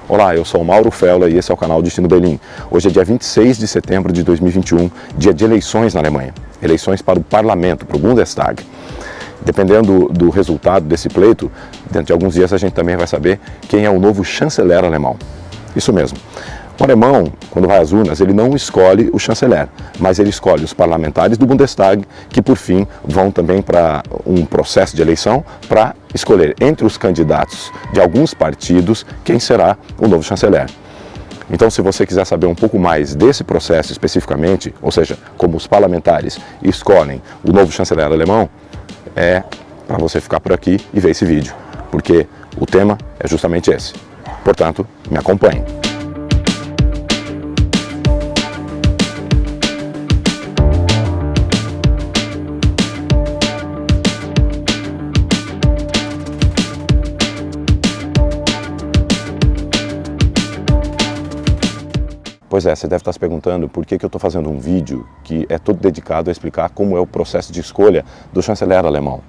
Olá, eu sou o Mauro Fella e esse é o canal Destino Berlim. Hoje é dia 26 de setembro de 2021, dia de eleições na Alemanha. Eleições para o parlamento, para o Bundestag. Dependendo do resultado desse pleito, dentro de alguns dias a gente também vai saber quem é o novo chanceler alemão. Isso mesmo. O alemão, quando vai às urnas, ele não escolhe o chanceler, mas ele escolhe os parlamentares do Bundestag, que por fim vão também para um processo de eleição para escolher entre os candidatos de alguns partidos quem será o novo chanceler. Então, se você quiser saber um pouco mais desse processo especificamente, ou seja, como os parlamentares escolhem o novo chanceler alemão, é para você ficar por aqui e ver esse vídeo, porque o tema é justamente esse. Portanto, me acompanhe. Pois é, você deve estar se perguntando por que eu estou fazendo um vídeo que é todo dedicado a explicar como é o processo de escolha do chanceler alemão.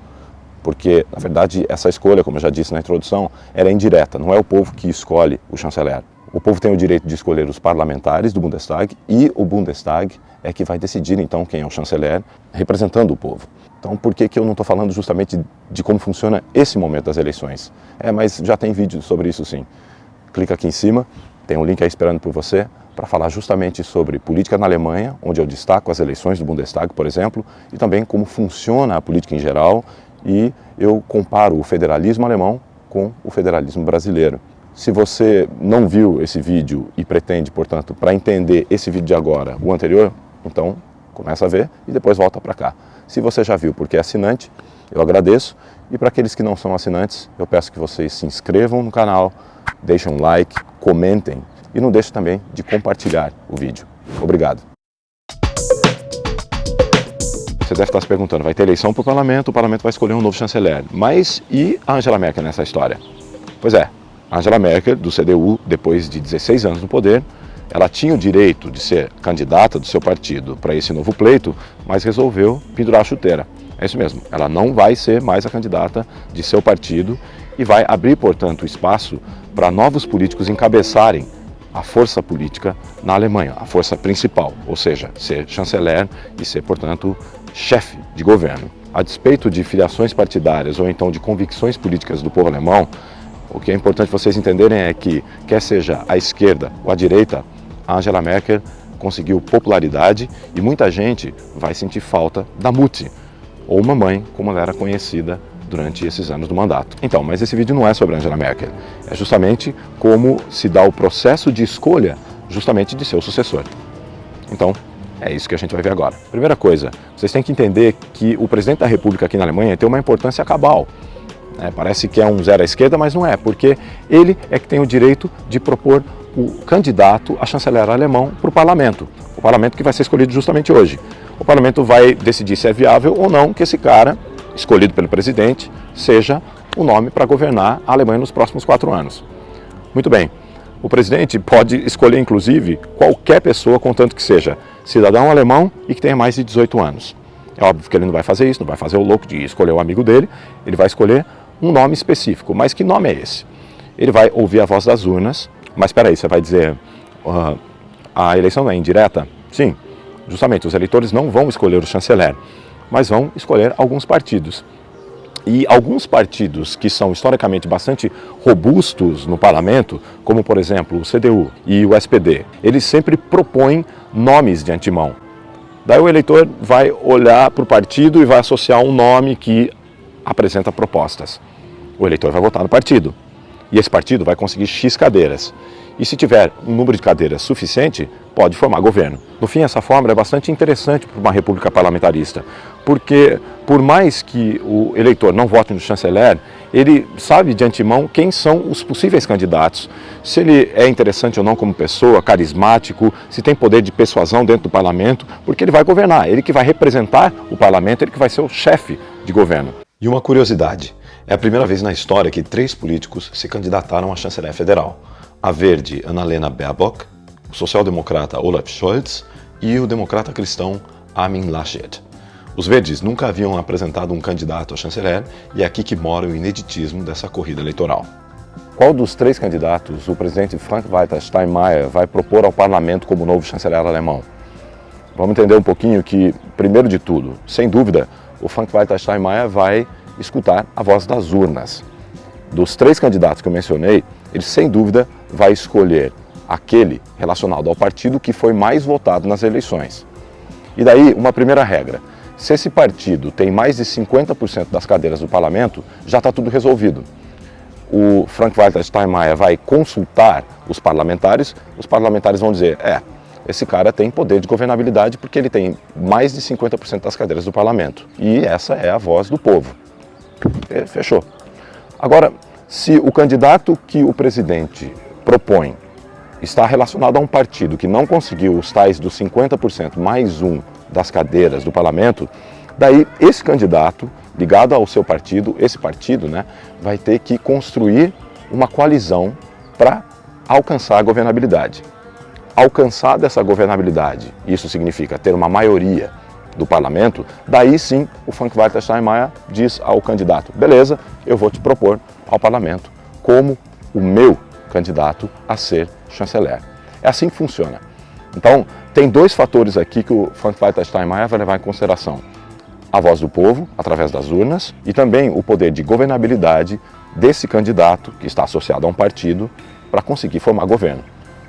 Porque, na verdade, essa escolha, como eu já disse na introdução, ela é indireta, não é o povo que escolhe o chanceler. O povo tem o direito de escolher os parlamentares do Bundestag e o Bundestag é que vai decidir, então, quem é o chanceler, representando o povo. Então, por que eu não estou falando justamente de como funciona esse momento das eleições? Mas já tem vídeo sobre isso sim. Clica aqui em cima, tem um link aí esperando por você, para falar justamente sobre política na Alemanha, onde eu destaco as eleições do Bundestag, por exemplo, e também como funciona a política em geral, e eu comparo o federalismo alemão com o federalismo brasileiro. Se você não viu esse vídeo e pretende, portanto, para entender esse vídeo de agora, o anterior, então começa a ver e depois volta para cá. Se você já viu porque é assinante, eu agradeço, e para aqueles que não são assinantes, eu peço que vocês se inscrevam no canal, deixem um like, comentem, e não deixe também de compartilhar o vídeo. Obrigado. Você deve estar se perguntando, vai ter eleição para o parlamento vai escolher um novo chanceler. Mas e a Angela Merkel nessa história? Pois é, a Angela Merkel, do CDU, depois de 16 anos no poder, ela tinha o direito de ser candidata do seu partido para esse novo pleito, mas resolveu pendurar a chuteira. É isso mesmo, ela não vai ser mais a candidata de seu partido e vai abrir, portanto, espaço para novos políticos encabeçarem a força política na Alemanha, a força principal, ou seja, ser chanceler e ser, portanto, chefe de governo. A despeito de filiações partidárias ou então de convicções políticas do povo alemão, o que é importante vocês entenderem é que, quer seja a esquerda ou a direita, a Angela Merkel conseguiu popularidade e muita gente vai sentir falta da Mutti, ou mamãe, como ela era conhecida durante esses anos do mandato. Então, mas esse vídeo não é sobre Angela Merkel, é justamente como se dá o processo de escolha justamente de seu sucessor. Então, é isso que a gente vai ver agora. Primeira coisa, vocês têm que entender que o presidente da República aqui na Alemanha tem uma importância cabal. Parece que é um zero à esquerda, mas não é, porque ele é que tem o direito de propor o candidato a chanceler alemão para o parlamento que vai ser escolhido justamente hoje. O parlamento vai decidir se é viável ou não que esse cara, escolhido pelo presidente, seja o nome para governar a Alemanha nos próximos 4 anos. Muito bem, o presidente pode escolher, inclusive, qualquer pessoa, contanto que seja cidadão alemão e que tenha mais de 18 anos. É óbvio que ele não vai fazer isso, não vai fazer o louco de escolher o amigo dele, ele vai escolher um nome específico. Mas que nome é esse? Ele vai ouvir a voz das urnas, mas espera aí, você vai dizer, a eleição não é indireta? Sim, justamente, os eleitores não vão escolher o chanceler, mas vão escolher alguns partidos. E alguns partidos que são historicamente bastante robustos no parlamento, como por exemplo o CDU e o SPD, eles sempre propõem nomes de antemão. Daí o eleitor vai olhar para o partido e vai associar um nome que apresenta propostas. O eleitor vai votar no partido. E esse partido vai conseguir X cadeiras. E se tiver um número de cadeiras suficiente, pode formar governo. No fim, essa fórmula é bastante interessante para uma república parlamentarista, porque por mais que o eleitor não vote no chanceler, ele sabe de antemão quem são os possíveis candidatos, se ele é interessante ou não como pessoa, carismático, se tem poder de persuasão dentro do parlamento, porque ele vai governar, ele que vai representar o parlamento, ele que vai ser o chefe de governo. E uma curiosidade, é a primeira vez na história que 3 políticos se candidataram a chanceler federal. A verde Annalena Baerbock, o social-democrata Olaf Scholz e o democrata cristão Armin Laschet. Os verdes nunca haviam apresentado um candidato a chanceler e é aqui que mora o ineditismo dessa corrida eleitoral. qual dos três candidatos o presidente Frank-Walter Steinmeier vai propor ao parlamento como novo chanceler alemão? Vamos entender um pouquinho que, primeiro de tudo, sem dúvida, o Frank-Walter Steinmeier vai escutar a voz das urnas. Dos três candidatos que eu mencionei, ele sem dúvida vai escolher aquele relacionado ao partido que foi mais votado nas eleições. E daí, uma primeira regra, se esse partido tem mais de 50% das cadeiras do parlamento, já está tudo resolvido. O Frank-Walter Steinmeier vai consultar os parlamentares vão dizer, esse cara tem poder de governabilidade porque ele tem mais de 50% das cadeiras do parlamento. E essa é a voz do povo. Fechou. Agora, se o candidato que o presidente propõe está relacionado a um partido que não conseguiu os tais dos 50% mais um das cadeiras do parlamento, daí esse candidato, ligado ao seu partido, esse partido, vai ter que construir uma coalizão para alcançar a governabilidade. Alcançada essa governabilidade, isso significa ter uma maioria do parlamento, daí sim o Frank-Walter Steinmeier diz ao candidato, beleza, eu vou te propor ao parlamento como o meu candidato a ser chanceler. É assim que funciona. Então, tem dois fatores aqui que o Frank-Walter Steinmeier vai levar em consideração. A voz do povo, através das urnas, e também o poder de governabilidade desse candidato, que está associado a um partido, para conseguir formar governo.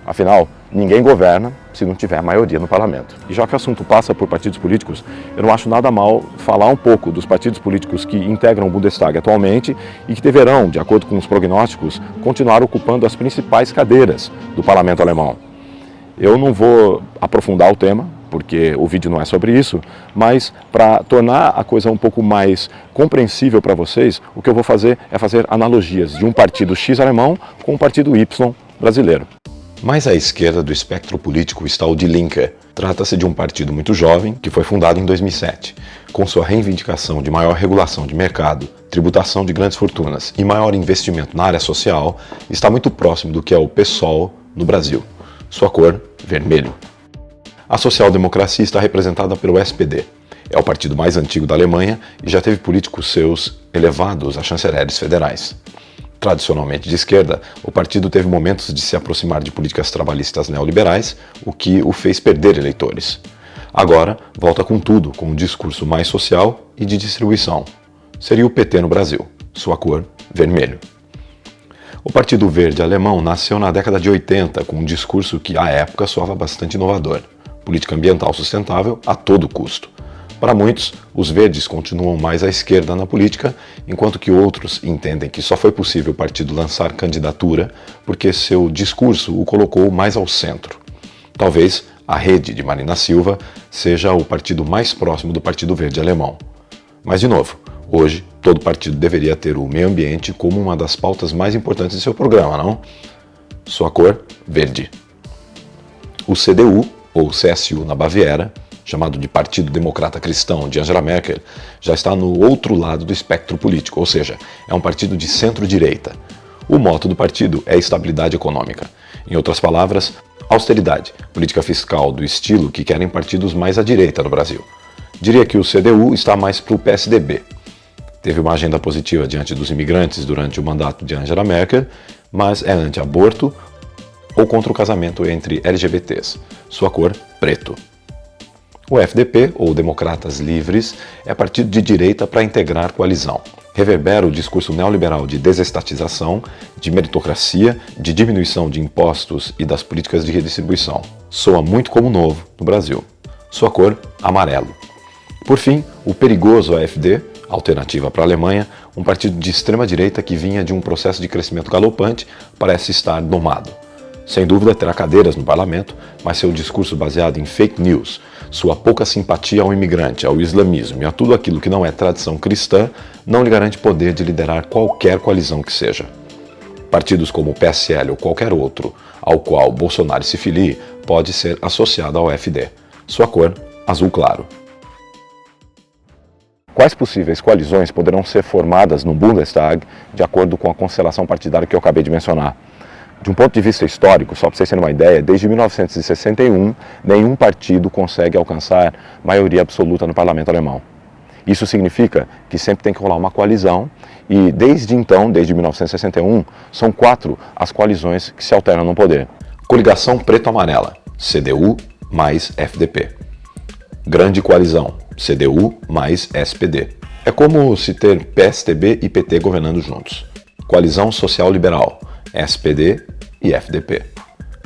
Afinal, ninguém governa se não tiver maioria no parlamento. E já que o assunto passa por partidos políticos, eu não acho nada mal falar um pouco dos partidos políticos que integram o Bundestag atualmente e que deverão, de acordo com os prognósticos, continuar ocupando as principais cadeiras do parlamento alemão. Eu não vou aprofundar o tema, porque o vídeo não é sobre isso, mas para tornar a coisa um pouco mais compreensível para vocês, o que eu vou fazer é fazer analogias de um partido X alemão com um partido Y brasileiro. Mais à esquerda do espectro político está o Die Linke. Trata-se de um partido muito jovem que foi fundado em 2007. Com sua reivindicação de maior regulação de mercado, tributação de grandes fortunas e maior investimento na área social, está muito próximo do que é o PSOL no Brasil. Sua cor, vermelho. A social-democracia está representada pelo SPD. É o partido mais antigo da Alemanha e já teve políticos seus elevados a chanceleres federais. Tradicionalmente de esquerda, o partido teve momentos de se aproximar de políticas trabalhistas neoliberais, o que o fez perder eleitores. Agora, volta com tudo, com um discurso mais social e de distribuição. Seria o PT no Brasil, sua cor, vermelho. O Partido Verde alemão nasceu na década de 80 com um discurso que, à época, soava bastante inovador. Política ambiental sustentável a todo custo. Para muitos, os verdes continuam mais à esquerda na política, enquanto que outros entendem que só foi possível o partido lançar candidatura porque seu discurso o colocou mais ao centro. Talvez a Rede de Marina Silva seja o partido mais próximo do Partido Verde alemão. Mas, de novo, hoje todo partido deveria ter o meio ambiente como uma das pautas mais importantes de seu programa, não? Sua cor, verde. O CDU, ou CSU na Baviera, chamado de Partido Democrata Cristão de Angela Merkel, já está no outro lado do espectro político, ou seja, é um partido de centro-direita. O moto do partido é estabilidade econômica. Em outras palavras, austeridade, política fiscal do estilo que querem partidos mais à direita no Brasil. Diria que o CDU está mais para o PSDB. Teve uma agenda positiva diante dos imigrantes durante o mandato de Angela Merkel, mas é anti-aborto ou contra o casamento entre LGBTs. Sua cor, preto. O FDP, ou Democratas Livres, é partido de direita para integrar coalizão. Reverbera o discurso neoliberal de desestatização, de meritocracia, de diminuição de impostos e das políticas de redistribuição. Soa muito como novo no Brasil. Sua cor, amarelo. Por fim, o perigoso AfD, alternativa para a Alemanha, um partido de extrema-direita que vinha de um processo de crescimento galopante, parece estar domado. Sem dúvida terá cadeiras no parlamento, mas seu discurso baseado em fake news, sua pouca simpatia ao imigrante, ao islamismo e a tudo aquilo que não é tradição cristã, não lhe garante poder de liderar qualquer coalizão que seja. Partidos como o PSL ou qualquer outro ao qual Bolsonaro se filie pode ser associado ao AfD. Sua cor, azul claro. Quais possíveis coalizões poderão ser formadas no Bundestag de acordo com a constelação partidária que eu acabei de mencionar? De um ponto de vista histórico, só para vocês terem uma ideia, desde 1961, nenhum partido consegue alcançar maioria absoluta no parlamento alemão. Isso significa que sempre tem que rolar uma coalizão e desde então, desde 1961, são 4 as coalizões que se alternam no poder. Coligação Preto-Amarela, CDU mais FDP. Grande Coalizão, CDU mais SPD. É como se ter PSTB e PT governando juntos. Coalizão Social Liberal, SPD e FDP.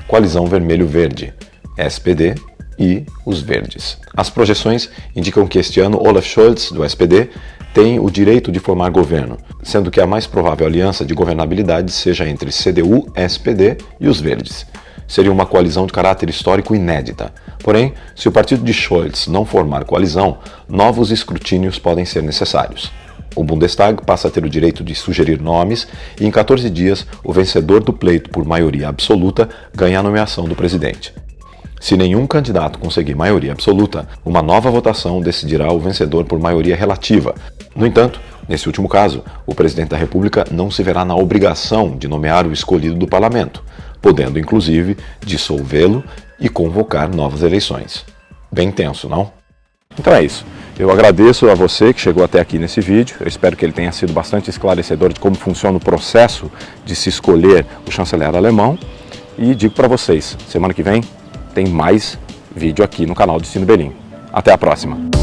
Coalizão Vermelho-Verde, SPD e os Verdes. As projeções indicam que este ano Olaf Scholz, do SPD, tem o direito de formar governo, sendo que a mais provável aliança de governabilidade seja entre CDU, SPD e os Verdes. Seria uma coalizão de caráter histórico inédita. Porém, se o partido de Scholz não formar coalizão, novos escrutínios podem ser necessários. O Bundestag passa a ter o direito de sugerir nomes e em 14 dias o vencedor do pleito por maioria absoluta ganha a nomeação do presidente. Se nenhum candidato conseguir maioria absoluta, uma nova votação decidirá o vencedor por maioria relativa. No entanto, nesse último caso, o presidente da República não se verá na obrigação de nomear o escolhido do parlamento, podendo inclusive dissolvê-lo e convocar novas eleições. Bem tenso, não? Então é isso. Eu agradeço a você que chegou até aqui nesse vídeo. Eu espero que ele tenha sido bastante esclarecedor de como funciona o processo de se escolher o chanceler alemão. E digo para vocês, semana que vem tem mais vídeo aqui no canal de Cine Belim. Até a próxima!